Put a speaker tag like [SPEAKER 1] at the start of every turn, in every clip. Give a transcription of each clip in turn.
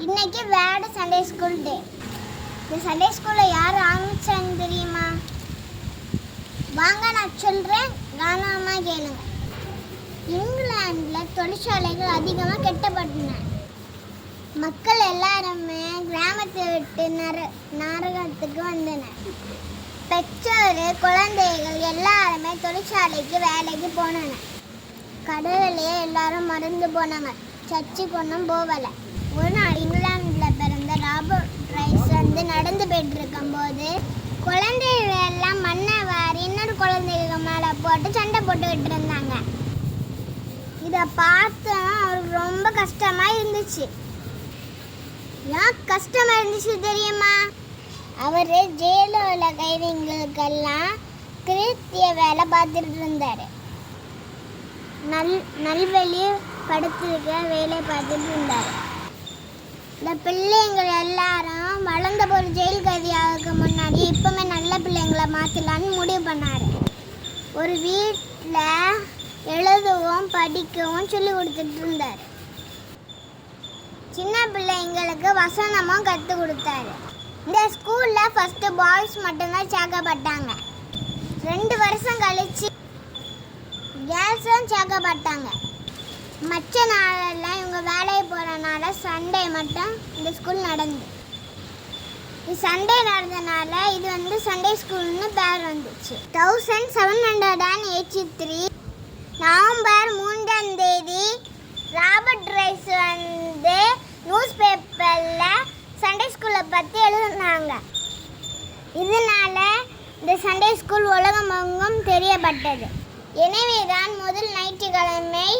[SPEAKER 1] இன்னைக்கு world Sunday school day. இந்த Sunday ஸ்கூல்ல யார் ஆரம்பிச்சாங்க தெரியுமா? வாங்க நான் சொல்றேன், கவனமா கேளுங்க. இங்கிலாந்துல தொழிற்சாலைகள் அதிகமாக கெட்டப்பட்டன. மக்கள் எல்லாருமே கிராமத்தை விட்டு நகரத்துக்கு வந்தனர். பெற்றோர் குழந்தைகள் எல்லாருமே தொழிற்சாலைக்கு வேலைக்கு போனாங்க. கடவுளையே எல்லாரும் மறந்து போனாங்க. சர்ச்சுக்கு ஒன்றும் போகலை. ஒரு நாள் இங்கிலாந்தில் பிறந்த ராபர்ட் ரைஸ் நடந்து போயிட்டு இருக்கும்போது குழந்தைகள் எல்லாம் மண்ணை வாரி இன்னொரு குழந்தைகள் மேலே போட்டு சண்டை போட்டுக்கிட்டு இருந்தாங்க. இதை பார்த்து அவருக்கு ரொம்ப கஷ்டமாக இருந்துச்சு. ஏன் கஷ்டமாக இருந்துச்சு தெரியுமா? அவர் ஜெயிலில் உள்ள கைதிகளுக்கெல்லாம் கிருத்திய வேலை பார்த்துட்டு இருந்தார். நல்வழி படுத்திருக்க வேலை பார்த்துட்டு இருந்தார். இந்த பிள்ளைங்கள் எல்லாரும் வளர்ந்த ஒரு ஜெயில் கைதியாவுக்கு முன்னாடி இப்போமே நல்ல பிள்ளைங்களை மாற்றலான்னு முடிவு பண்ணார். ஒரு வீட்டில் எழுதவும் படிக்கவும் சொல்லி கொடுத்துட்டு இருந்தார். சின்ன பிள்ளைங்களுக்கு வசனமும் கற்றுக் கொடுத்தாரு. இந்த ஸ்கூலில் ஃபஸ்ட்டு பாய்ஸ் மட்டும்தான் சேர்க்கப்பட்டாங்க. 2 வருஷம் கழிச்சு கேர்ள்ஸும் சேர்க்கப்பட்டாங்க. மற்ற நாளெல்லாம் இவங்க வேலையை போகிறனால சண்டே மட்டும் இந்த ஸ்கூல் நடந்து. இது சண்டே நடந்தனால இது சண்டே ஸ்கூல்னு பேர் வந்துச்சு. 1783 நவம்பர் 3ஆம் தேதி ராபர்ட் ரைஸ் நியூஸ் பேப்பரில் சண்டே ஸ்கூலை பற்றி எழுதினாங்க. இதனால இந்த சண்டே ஸ்கூல் உலகமெங்கும் தெரியப்பட்டது. எனவேதான் முதல் ஞாயிற்றுக்கிழமை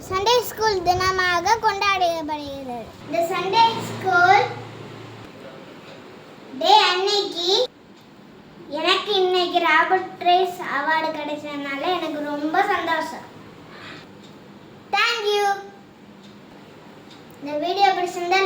[SPEAKER 1] சண்டே ஸ்கூல் தினமாக கொண்டாடப்படுகிறது. இந்த சண்டே ஸ்கூல் டே அன்னைக்கு எனக்கு இன்னைக்கு ராபர்ட் ரைஸ் அவார்டு கிடைச்சதுனால எனக்கு ரொம்ப சந்தோஷம். தேங்க்யூ. இந்த வீடியோ பிடிச்சிருந்தா